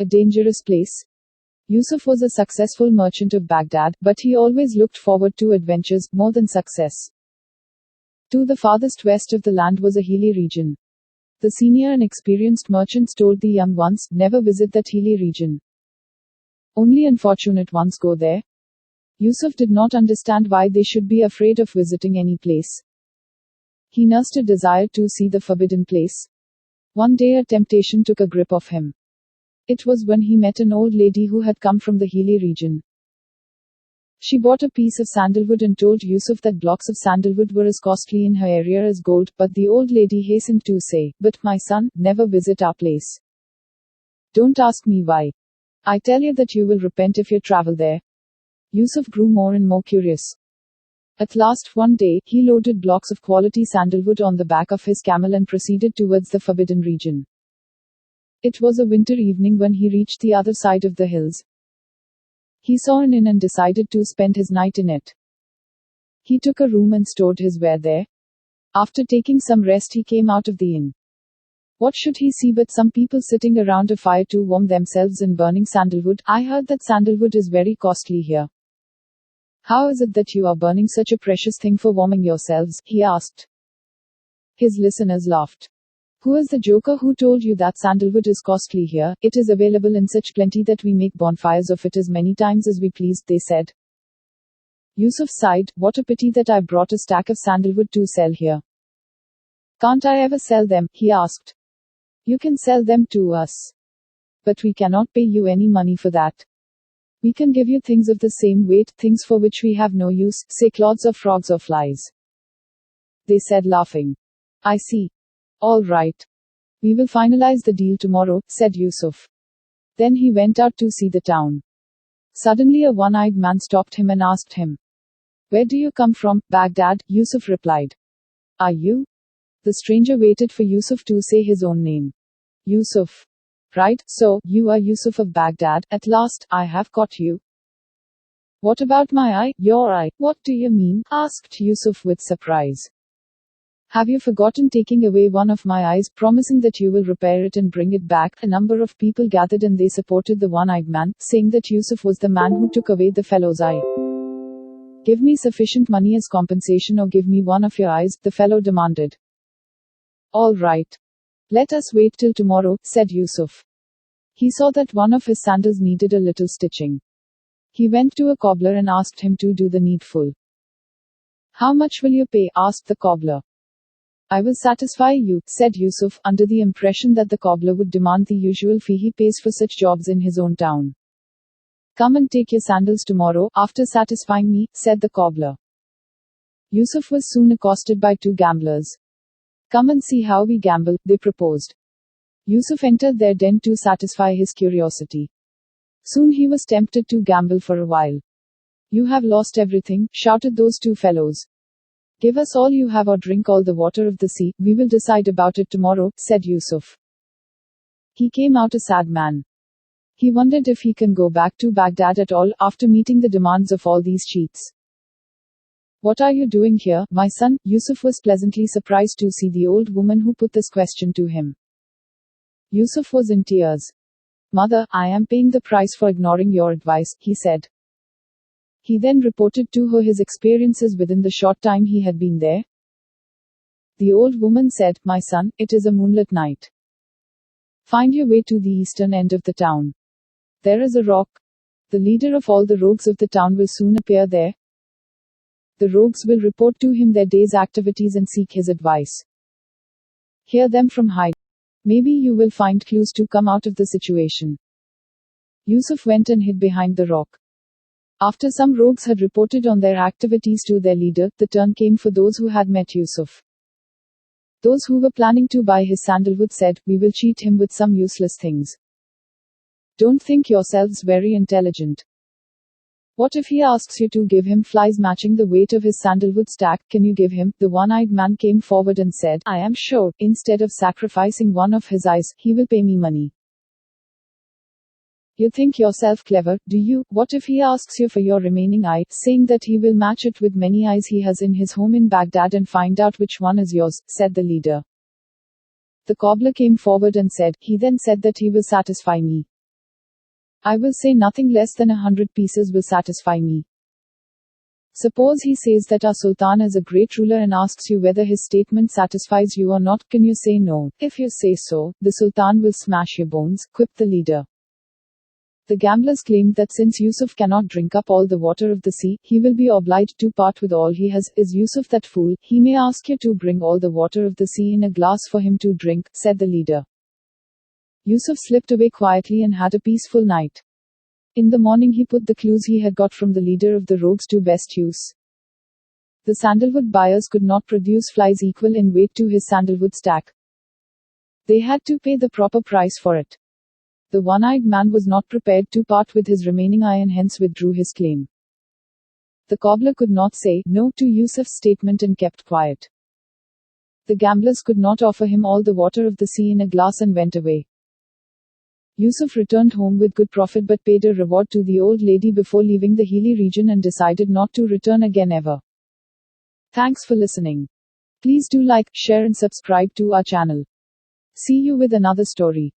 A dangerous place. Yusuf was a successful merchant of Baghdad, but he always looked forward to adventures, more than success. To the farthest west of the land was a hilly region. The senior and experienced merchants told the young ones, never visit that hilly region. Only unfortunate ones go there. Yusuf did not understand why they should be afraid of visiting any place. He nursed a desire to see the forbidden place. One day a temptation took a grip of him. It was when he met an old lady who had come from the hilly region. She bought a piece of sandalwood and told Yusuf that blocks of sandalwood were as costly in her area as gold, but the old lady hastened to say, "But, my son, never visit our place. Don't ask me why. I tell you that you will repent if you travel there." Yusuf grew more and more curious. At last, one day, he loaded blocks of quality sandalwood on the back of his camel and proceeded towards the forbidden region. It was a winter evening when he reached the other side of the hills. He saw an inn and decided to spend his night in it. He took a room and stored his ware there. After taking some rest, he came out of the inn. What should he see but some people sitting around a fire to warm themselves and burning sandalwood. "I heard that sandalwood is very costly here. How is it that you are burning such a precious thing for warming yourselves?" he asked. His listeners laughed. "Who is the joker who told you that sandalwood is costly here? It is available in such plenty that we make bonfires of it as many times as we please," they said. Yusuf sighed, "What a pity that I brought a stack of sandalwood to sell here. Can't I ever sell them?" he asked. "You can sell them to us. But we cannot pay you any money for that. We can give you things of the same weight, things for which we have no use, say cloths or frogs or flies." They said, laughing. "I see. All right. We will finalize the deal tomorrow," said Yusuf. Then he went out to see the town. Suddenly a one-eyed man stopped him and asked him, "Where do you come from?" "Baghdad," Yusuf replied. "Are you?" The stranger waited for Yusuf to say his own name. "Yusuf. Right, so, you are Yusuf of Baghdad. At last, I have caught you." "What about my eye?" "Your eye? What do you mean?" asked Yusuf with surprise. "Have you forgotten taking away one of my eyes, promising that you will repair it and bring it back?" A number of people gathered and they supported the one-eyed man, saying that Yusuf was the man who took away the fellow's eye. "Give me sufficient money as compensation or give me one of your eyes," the fellow demanded. "All right. Let us wait till tomorrow," said Yusuf. He saw that one of his sandals needed a little stitching. He went to a cobbler and asked him to do the needful. "How much will you pay?" asked the cobbler. "I will satisfy you," said Yusuf, under the impression that the cobbler would demand the usual fee he pays for such jobs in his own town. "Come and take your sandals tomorrow, after satisfying me," said the cobbler. Yusuf was soon accosted by two gamblers. "Come and see how we gamble," they proposed. Yusuf entered their den to satisfy his curiosity. Soon he was tempted to gamble for a while. "You have lost everything," shouted those two fellows. "Give us all you have or drink all the water of the sea, we will decide about it tomorrow," said Yusuf. He came out a sad man. He wondered if he can go back to Baghdad at all, after meeting the demands of all these cheats. "What are you doing here, my son?" Yusuf was pleasantly surprised to see the old woman who put this question to him. Yusuf was in tears. "Mother, I am paying the price for ignoring your advice," he said. He then reported to her his experiences within the short time he had been there. The old woman said, "My son, it is a moonlit night. Find your way to the eastern end of the town. There is a rock. The leader of all the rogues of the town will soon appear there. The rogues will report to him their day's activities and seek his advice. Hear them from high. Maybe you will find clues to come out of the situation." Yusuf went and hid behind the rock. After some rogues had reported on their activities to their leader, the turn came for those who had met Yusuf. Those who were planning to buy his sandalwood said, "We will cheat him with some useless things. Don't think yourselves very intelligent. What if he asks you to give him flies matching the weight of his sandalwood stack? Can you give him?" The one-eyed man came forward and said, "I am sure, instead of sacrificing one of his eyes, he will pay me money." "You think yourself clever, do you? What if he asks you for your remaining eye, saying that he will match it with many eyes he has in his home in Baghdad and find out which one is yours?" said the leader. The cobbler came forward and said, "He then said that he will satisfy me. I will say nothing less than 100 pieces will satisfy me. Suppose he says that our Sultan is a great ruler and asks you whether his statement satisfies you or not. Can you say no? If you say so, the Sultan will smash your bones, quipped the leader. The gamblers claimed that since Yusuf cannot drink up all the water of the sea, he will be obliged to part with all he has. Is Yusuf that fool? He may ask you to bring all the water of the sea in a glass for him to drink, said the leader. Yusuf slipped away quietly and had a peaceful night. In the morning he put the clues he had got from the leader of the rogues to best use. The sandalwood buyers could not produce flies equal in weight to his sandalwood stack. They had to pay the proper price for it. The one-eyed man was not prepared to part with his remaining eye and hence withdrew his claim. The cobbler could not say no to Yusuf's statement and kept quiet. The gamblers could not offer him all the water of the sea in a glass and went away. Yusuf returned home with good profit but paid a reward to the old lady before leaving the hilly region and decided not to return again ever. Thanks for listening. Please do like, share and subscribe to our channel. See you with another story.